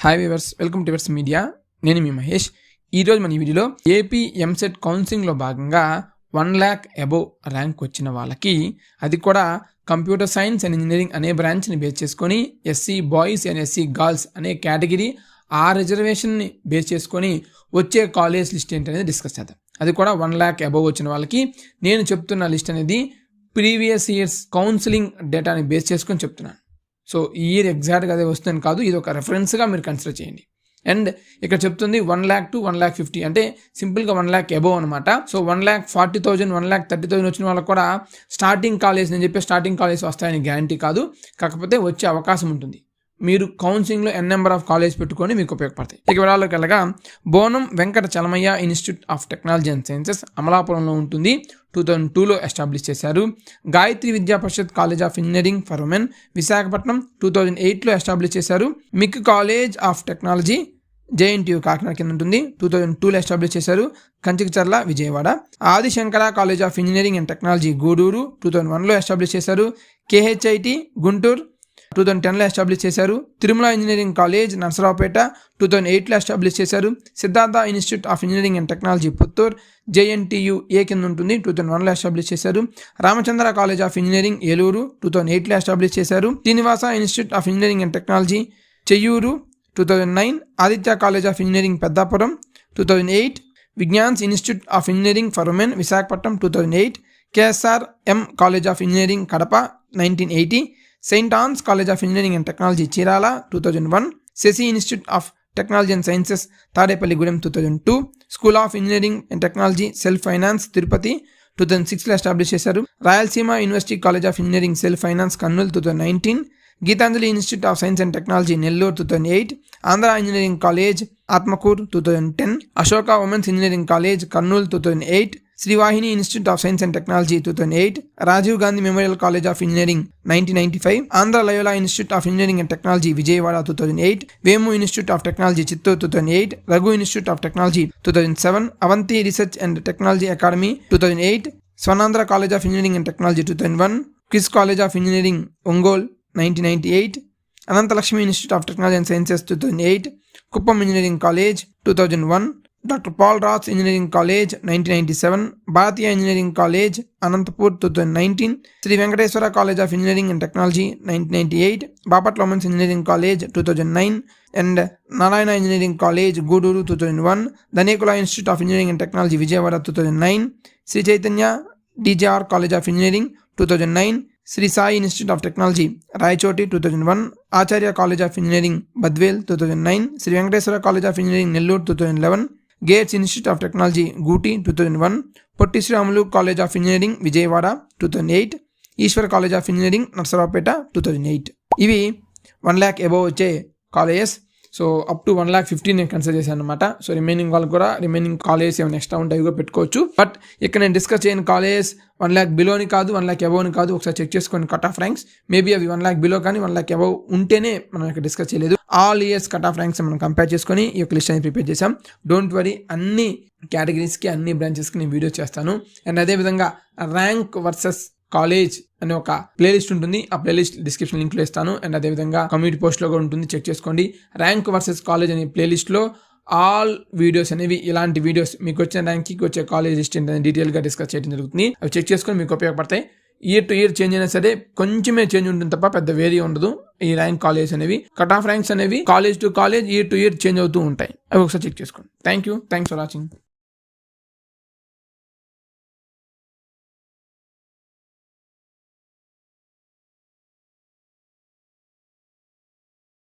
Hi viewers, welcome to వర్స్ media. నేను మీ మహేష్. ఈరోజు మన ఈ వీడియోలో ఏపీ ఎంసెట్ కౌన్సిలింగ్లో భాగంగా 1,00,000 అబోవ్ ర్యాంక్ వచ్చిన వాళ్ళకి, అది కూడా కంప్యూటర్ సైన్స్ అండ్ ఇంజనీరింగ్ అనే బ్రాంచ్ని బేస్ చేసుకొని SC boys and SC girls అనే కేటగిరీ ఆ రిజర్వేషన్ని బేస్ చేసుకొని వచ్చే కాలేజ్ లిస్ట్ ఏంటనేది డిస్కస్ చేద్దాం. అది కూడా 1,00,000 అబోవ్ వచ్చిన వాళ్ళకి నేను చెప్తున్న లిస్ట్ అనేది ప్రీవియస్ ఇయర్స్ కౌన్సిలింగ్ డేటాని బేస్ చేసుకొని చెప్తున్నాను. సో ఈ ఇయర్ ఎగ్జాక్ట్గా అదే వస్తుందని కాదు, ఇది ఒక రెఫరెన్స్గా మీరు కన్సిడర్ చేయండి. అండ్ ఇక్కడ చెప్తుంది 1,00,000 to 1,50,000 అంటే సింపుల్గా 1,00,000 అబోవ్ అనమాట. సో 1,40,000 1,30,000 వచ్చిన వాళ్ళకి కూడా స్టార్టింగ్ కాలేజ్ నేను చెప్పే స్టార్టింగ్ కాలేజ్ వస్తాయని గ్యారంటీ కాదు, కాకపోతే వచ్చే అవకాశం ఉంటుంది. మీరు కౌన్సిలింగ్లో ఎన్ నెంబర్ ఆఫ్ కాలేజ్ పెట్టుకొని మీకు ఉపయోగపడతాయి. ఇక వివరాల్లోకి వెళ్ళగా, Bonam Venkata Chalamayya institute of technology and sciences అమలాపురంలో ఉంటుంది. 2002లో ఎస్టాబ్లిష్ చేశారు. Gayatri Vidya Parishad college of engineering for women Visakhapatnam 2008లో ఎస్టాబ్లిష్ చేశారు. MIC college of technology JNTU Kakinada కింద ఉంటుంది. 2002లో ఎస్టాబ్లిష్ చేశారు. Kanchikacherla Vijayawada. Adishankara college of engineering and technology Gudur 2001లో ఎస్టాబ్లిష్ చేశారు. కేహెచ్ఐటి గుంటూరు 2010లో ఎస్టాబ్లిష్ చేశారు. తిరుమల ఇంజనీరింగ్ కాలేజ్ నర్సరావుపేట 2008లో ఎస్టాబ్లిష్ చేశారు. Siddhartha institute of engineering and technology Puttur JNTU A కింద ఉంటుంది. 2001లో ఎస్టాబ్లిష్ చేశారు. Ramachandra college of engineering Eluru 2008లో ఎస్టాబ్లిష్ చేశారు. Srinivasa institute of engineering and technology Cheyyur 2009. Aditya college of engineering Peddapuram 2008. Vignan's institute of engineering for women Visakhapatnam 2008. KSRM college of engineering Kadapa 1980. Saint Ann's college of engineering and technology Chirala 2001. Sasi institute of technology and sciences Tadepalligudem 2002. School of engineering and technology self finance Tirupati 2006లో establish చేశారు. Rayalaseema university college of engineering self finance Kurnool 2019. Geethanjali institute of science and technology Nellore 2008. Andhra engineering college Atmakur 2010. Ashoka women's engineering college Kurnool 2008. Srivahini institute of science and technology 2008. Rajiv Gandhi memorial college of engineering 1995. Andhra Loyola institute of engineering and technology Vijayawada 2008. Vemu institute of technology Chittoor 2008. Raghu institute of technology 2007. Avanthi research and technology academy 2008. Swarnandhra college of engineering and technology 2001. QIS college of engineering Ongole 1998. Ananthalakshmi institute of technology and sciences 2008. Kuppam engineering college 2001. Doctor Paul Raj engineering college 1997. Bharatiya engineering college Anantapur 2019. Sri Venkateswara college of engineering and technology 1998. Bapatla women's engineering college 2009. And Narayana engineering college Gudur 2001. Dhanekula institute of engineering and technology Vijayawada 2009. Sri Chaitanya DJR college of engineering 2009. Sri Sai institute of technology Rayachoti 2001. Acharya college of engineering Badvel 2009. Sri Venkateswara college of engineering Nellore 2011. Gates institute of technology Gooty 2001. Potti Sriramulu college of engineering Vijayawada 2008. Eswar college of engineering Narasaraopet 2008. ఇవి 1,00,000 above వచ్చే colleges. So up to 1,50,000 నేను consider చేశాను అనమాట. So remaining వాళ్ళకి కూడా remaining college ఏమైనా extra ఉంటాయి కూడా పెట్టుకోవచ్చు. బట్ ఇక్కడ నేను డిస్కస్ చేయని కాలేజ్ 1,00,000 బిలోని కాదు, 1,00,000 అబోవ్ని కాదు. ఒకసారి చెక్ చేసుకోండి కట్ ఆఫ్ ర్యాంక్స్. మేబీ అవి 1,00,000 బిలో కానీ 1,00,000 అబోవ్ ఉంటేనే మనం ఇక్కడ డిస్కస్ చేయలేదు. All years cut off ranks మనం కంపేర్ చేసుకొని ఈ యొక్క లిస్ట్ అనేది ప్రిపేర్ చేసాం. డోంట్ వరీ, అన్ని కేటగిరీస్కి అన్ని బ్రాంచెస్కి నేను వీడియో చేస్తాను. అండ్ అదేవిధంగా ర్యాంక్ వర్సెస్ కాలేజ్ అనే ఒక ప్లేలిస్ట్ ఉంటుంది. ఆ ప్లేలిస్ట్ డిస్క్రిప్షన్ లింక్లో ఇస్తాను. అండ్ అదేవిధంగా కమ్యూనిటీ పోస్ట్లో కూడా ఉంటుంది, చెక్ చేసుకోండి. ర్యాంక్ వర్సెస్ కాలేజ్ అనే ప్లేలిస్ట్లో ఆల్ వీడియోస్ అనేవి, ఇలాంటి వీడియోస్ మీకు వచ్చిన ర్యాంక్కి వచ్చే కాలేజ్ లిస్ట్ ఏంటనే డీటెయిల్గా డిస్కస్ చేయడం జరుగుతుంది. అవి చెక్ చేసుకొని మీకు ఉపయోగపడతాయి. ఇయర్ టు ఇయర్ చేంజ్ అయినా సరే కొంచెమే చేంజ్ ఉంటుంది తప్ప పెద్ద వేరీ ఉండదు. ఈ ర్యాంక్ కాలేజ్ అనేవి, కట్ ఆఫ్ ర్యాంక్స్ అనేవి college to college, year to year change అవుతూ ఉంటాయి. అవి ఒకసారి చెక్ చేసుకోండి. Thanks for watching.